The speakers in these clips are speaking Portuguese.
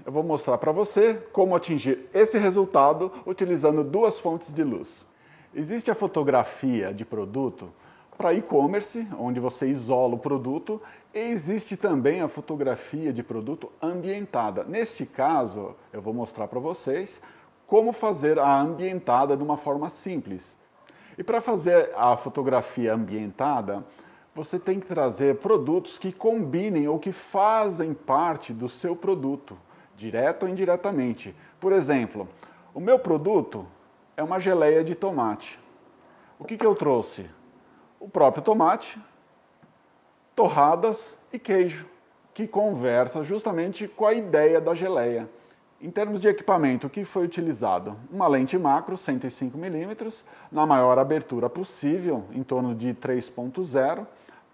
eu vou mostrar para você como atingir esse resultado utilizando duas fontes de luz. Existe a fotografia de produto para e-commerce, onde você isola o produto, e existe também a fotografia de produto ambientada. Neste caso, eu vou mostrar para vocês como fazer a ambientada de uma forma simples. E para fazer a fotografia ambientada, você tem que trazer produtos que combinem ou que fazem parte do seu produto, direto ou indiretamente. Por exemplo, o meu produto é uma geleia de tomate. O que eu trouxe? O próprio tomate, torradas e queijo, que conversa justamente com a ideia da geleia. Em termos de equipamento, o que foi utilizado? Uma lente macro 105mm, na maior abertura possível, em torno de 3.0,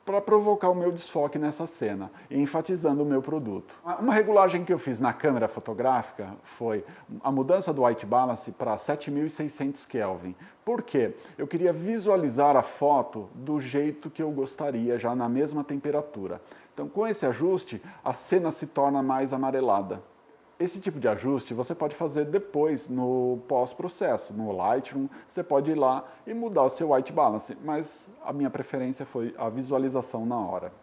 para provocar o meu desfoque nessa cena, enfatizando o meu produto. Uma regulagem que eu fiz na câmera fotográfica foi a mudança do white balance para 7600 Kelvin. Por quê? Eu queria visualizar a foto do jeito que eu gostaria, já na mesma temperatura. Então, com esse ajuste, a cena se torna mais amarelada. Esse tipo de ajuste você pode fazer depois no pós-processo, no Lightroom, você pode ir lá e mudar o seu white balance, mas a minha preferência foi a visualização na hora.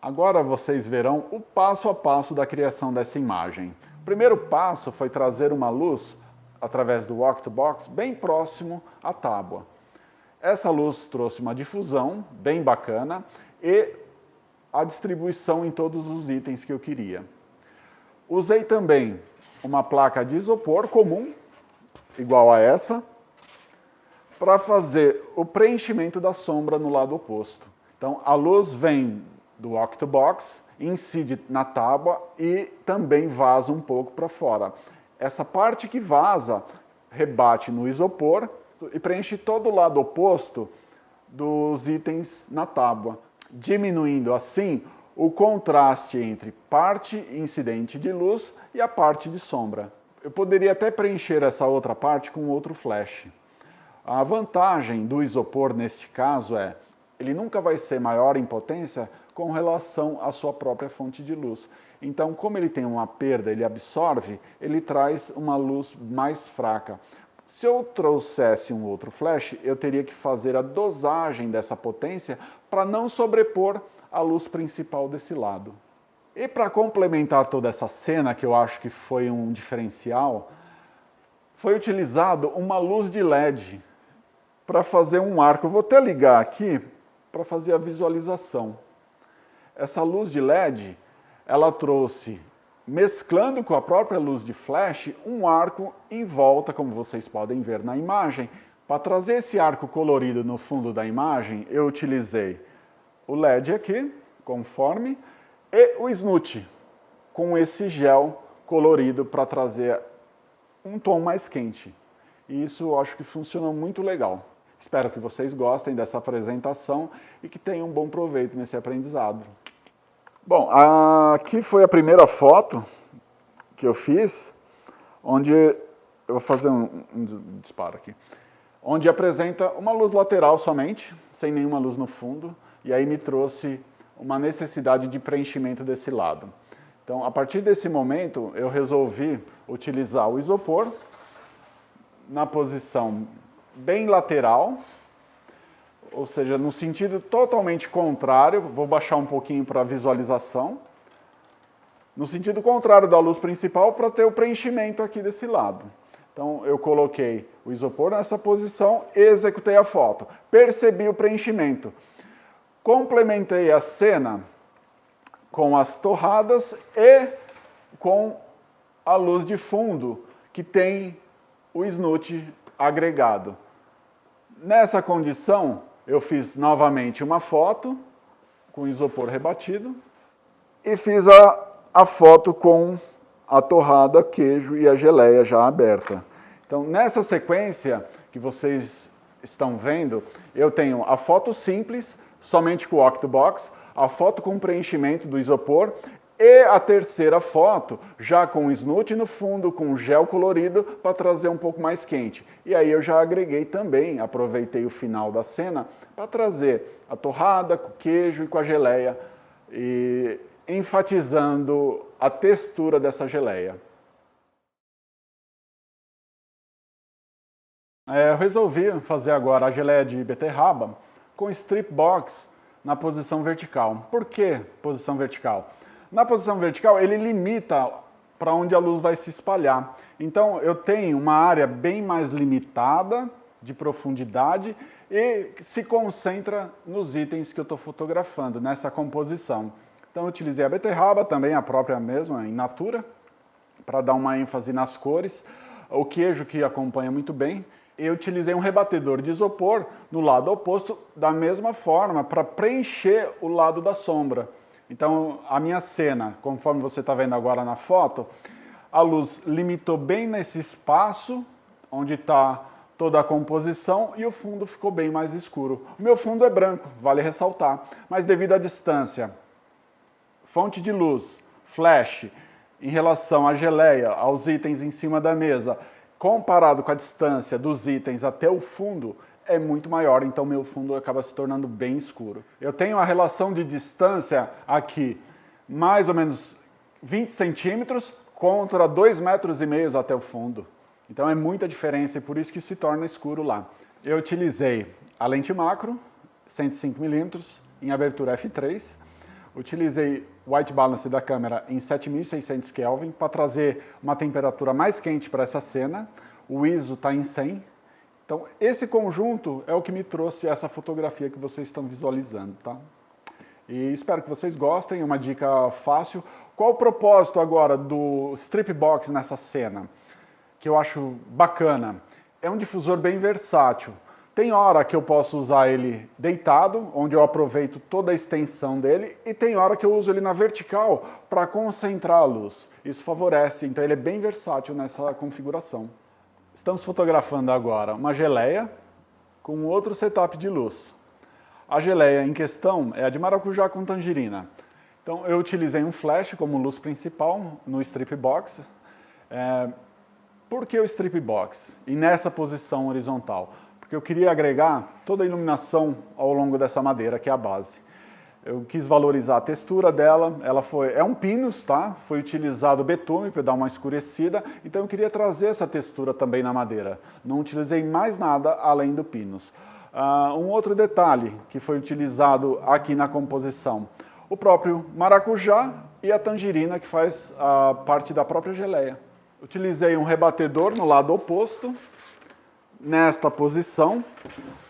Agora vocês verão o passo a passo da criação dessa imagem. O primeiro passo foi trazer uma luz através do Octobox bem próximo à tábua. Essa luz trouxe uma difusão bem bacana e a distribuição em todos os itens que eu queria. Usei também uma placa de isopor comum, igual a essa, para fazer o preenchimento da sombra no lado oposto. Então, a luz vem do Octobox, incide na tábua e também vaza um pouco para fora. Essa parte que vaza rebate no isopor e preenche todo o lado oposto dos itens na tábua, diminuindo assim o contraste entre parte incidente de luz e a parte de sombra. Eu poderia até preencher essa outra parte com outro flash. A vantagem do isopor neste caso é, ele nunca vai ser maior em potência com relação à sua própria fonte de luz. Então, como ele tem uma perda, ele absorve, ele traz uma luz mais fraca. Se eu trouxesse um outro flash, eu teria que fazer a dosagem dessa potência para não sobrepor a luz principal desse lado. E para complementar toda essa cena, que eu acho que foi um diferencial, foi utilizado uma luz de LED para fazer um arco. Eu vou até ligar aqui para fazer a visualização. Essa luz de LED, ela trouxe, mesclando com a própria luz de flash, um arco em volta, como vocês podem ver na imagem. Para trazer esse arco colorido no fundo da imagem, eu utilizei o LED aqui, conforme, e o Snoot, com esse gel colorido para trazer um tom mais quente. E isso eu acho que funcionou muito legal. Espero que vocês gostem dessa apresentação e que tenham um bom proveito nesse aprendizado. Bom, aqui foi a primeira foto que eu fiz, onde eu vou fazer um disparo aqui, onde apresenta uma luz lateral somente, sem nenhuma luz no fundo, e aí me trouxe uma necessidade de preenchimento desse lado. Então, a partir desse momento, eu resolvi utilizar o isopor na posição bem lateral, ou seja, no sentido totalmente contrário, vou baixar um pouquinho para a visualização, no sentido contrário da luz principal para ter o preenchimento aqui desse lado. Então, eu coloquei o isopor nessa posição e executei a foto. Percebi o preenchimento. Complementei a cena com as torradas e com a luz de fundo, que tem o Snoot agregado. Nessa condição, eu fiz novamente uma foto com isopor rebatido e fiz a foto com a torrada, queijo e a geleia já aberta. Então, nessa sequência que vocês estão vendo, eu tenho a foto simples, somente com o Octobox, a foto com preenchimento do isopor e a terceira foto já com o Snoot no fundo, com gel colorido para trazer um pouco mais quente. E aí eu já agreguei também, aproveitei o final da cena para trazer a torrada com queijo e com a geleia, e enfatizando a textura dessa geleia. Eu resolvi fazer agora a geleia de beterraba com strip box na posição vertical. Por que posição vertical? Na posição vertical ele limita para onde a luz vai se espalhar. Então eu tenho uma área bem mais limitada de profundidade e se concentra nos itens que eu estou fotografando, nessa composição. Então eu utilizei a beterraba, também a própria mesma, in natura, para dar uma ênfase nas cores. O queijo que acompanha muito bem. Eu utilizei um rebatedor de isopor no lado oposto, da mesma forma, para preencher o lado da sombra. Então, a minha cena, conforme você está vendo agora na foto, a luz limitou bem nesse espaço, onde está toda a composição, e o fundo ficou bem mais escuro. O meu fundo é branco, vale ressaltar, mas devido à distância, fonte de luz, flash, em relação à geleia, aos itens em cima da mesa, comparado com a distância dos itens até o fundo, é muito maior, então meu fundo acaba se tornando bem escuro. Eu tenho a relação de distância aqui, mais ou menos 20 centímetros contra 2,5 metros até o fundo. Então é muita diferença e por isso que se torna escuro lá. Eu utilizei a lente macro, 105mm, em abertura f3. Utilizei o white balance da câmera em 7600 Kelvin para trazer uma temperatura mais quente para essa cena. O ISO está em 100. Então, esse conjunto é o que me trouxe essa fotografia que vocês estão visualizando, tá? E espero que vocês gostem, é uma dica fácil. Qual o propósito agora do strip box nessa cena? Que eu acho bacana. É um difusor bem versátil. Tem hora que eu posso usar ele deitado, onde eu aproveito toda a extensão dele, e tem hora que eu uso ele na vertical para concentrar a luz. Isso favorece, então ele é bem versátil nessa configuração. Estamos fotografando agora uma geleia com outro setup de luz. A geleia em questão é a de maracujá com tangerina. Então eu utilizei um flash como luz principal no strip box. Por que o strip box? E nessa posição horizontal? Porque eu queria agregar toda a iluminação ao longo dessa madeira, que é a base. Eu quis valorizar a textura dela, é um pinus, tá? Foi utilizado betume para dar uma escurecida, então eu queria trazer essa textura também na madeira. Não utilizei mais nada além do pinus. Um outro detalhe que foi utilizado aqui na composição, o próprio maracujá e a tangerina, que faz parte da própria geleia. Utilizei um rebatedor no lado oposto, nesta posição,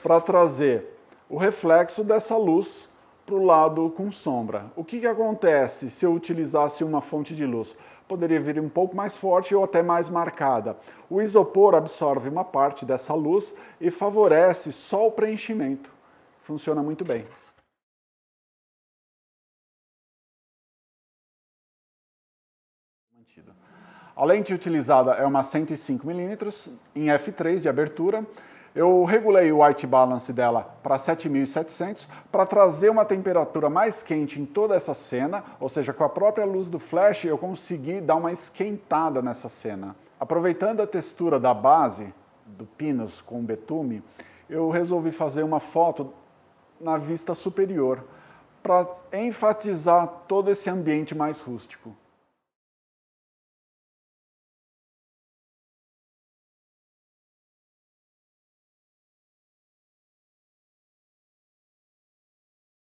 para trazer o reflexo dessa luz para o lado com sombra. O que acontece se eu utilizasse uma fonte de luz? Poderia vir um pouco mais forte ou até mais marcada. O isopor absorve uma parte dessa luz e favorece só o preenchimento. Funciona muito bem. A lente utilizada é uma 105mm em f3 de abertura. Eu regulei o white balance dela para 7700 para trazer uma temperatura mais quente em toda essa cena, ou seja, com a própria luz do flash eu consegui dar uma esquentada nessa cena. Aproveitando a textura da base do pinus com betume, eu resolvi fazer uma foto na vista superior para enfatizar todo esse ambiente mais rústico.